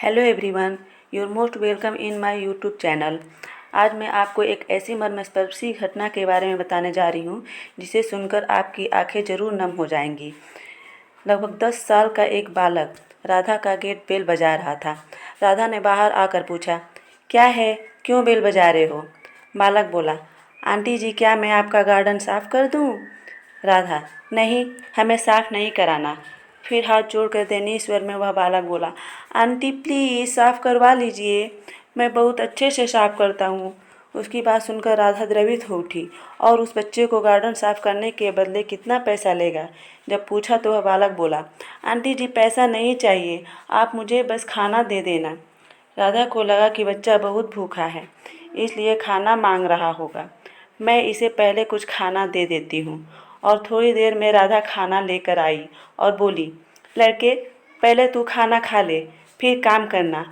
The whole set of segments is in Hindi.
Hello everyone, your most welcome in my YouTube channel. आज मैं आपको एक ऐसी मर्मस्पर्शी घटना के बारे में बताने जा रही हूँ जिसे सुनकर आपकी आंखें ज़रूर नम हो जाएंगी। लगभग 10 साल का एक बालक राधा का गेट बेल बजा रहा था। राधा ने बाहर आकर पूछा, क्या है, क्यों बेल बजा रहे हो? बालक बोला, आंटी जी, क्या मैं आपका गार्डन साफ़ कर दूँ? राधा, नहीं, हमें साफ़ नहीं कराना। फिर हाथ जोड़कर दयनीय स्वर में वह बालक बोला, आंटी प्लीज़ साफ़ करवा लीजिए, मैं बहुत अच्छे से साफ़ करता हूँ। उसकी बात सुनकर राधा द्रवित हो उठी और उस बच्चे को गार्डन साफ़ करने के बदले कितना पैसा लेगा। जब पूछा तो वह बालक बोला, आंटी जी पैसा नहीं चाहिए, आप मुझे बस खाना दे देना। राधा को लगा कि बच्चा बहुत भूखा है, इसलिए खाना मांग रहा होगा। मैं इसे पहले कुछ खाना दे देती हूँ। और थोड़ी देर में राधा खाना लेकर आई और बोली, लड़के, पहले तू खाना खा ले, फिर काम करना।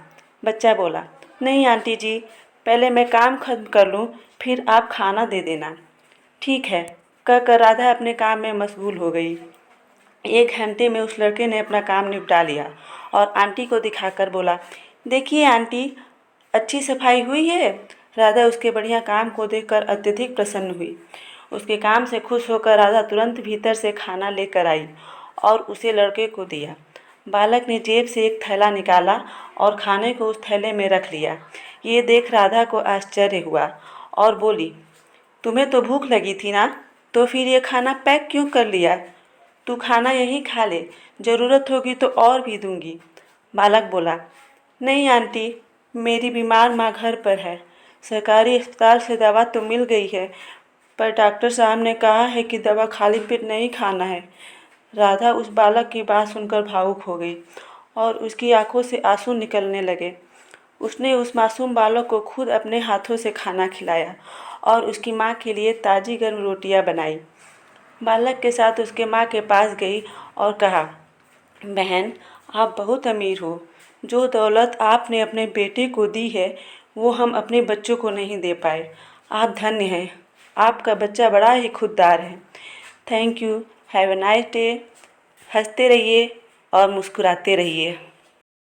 बच्चा बोला, नहीं आंटी जी, पहले मैं काम खत्म कर लूँ, फिर आप खाना दे देना। ठीक है, कहकर राधा अपने काम में मशगूल हो गई। 1 घंटे में उस लड़के ने अपना काम निपटा लिया और आंटी को दिखाकर बोला, देखिए आंटी, अच्छी सफाई हुई है। राधा उसके बढ़िया काम को देखकर अत्यधिक प्रसन्न हुई। उसके काम से खुश होकर राधा तुरंत भीतर से खाना लेकर आई और उसे लड़के को दिया। बालक ने जेब से एक थैला निकाला और खाने को उस थैले में रख लिया। ये देख राधा को आश्चर्य हुआ और बोली, तुम्हें तो भूख लगी थी ना, तो फिर ये खाना पैक क्यों कर लिया? तू खाना यहीं खा ले, ज़रूरत होगी तो और भी दूंगी। बालक बोला, नहीं आंटी, मेरी बीमार माँ घर पर है। सरकारी अस्पताल से दवा तो मिल गई है, पर डॉक्टर साहब ने कहा है कि दवा खाली पेट नहीं खाना है। राधा उस बालक की बात सुनकर भावुक हो गई और उसकी आंखों से आंसू निकलने लगे। उसने उस मासूम बालक को खुद अपने हाथों से खाना खिलाया और उसकी माँ के लिए ताज़ी गर्म रोटियां बनाई। बालक के साथ उसके माँ के पास गई और कहा, बहन, आप बहुत अमीर हो। जो दौलत आपने अपने बेटे को दी है वो हम अपने बच्चों को नहीं दे पाए। आप धन्य हैं, आपका बच्चा बड़ा ही खुददार है। Thank you, have a nice day. हंसते रहिए और मुस्कुराते रहिए।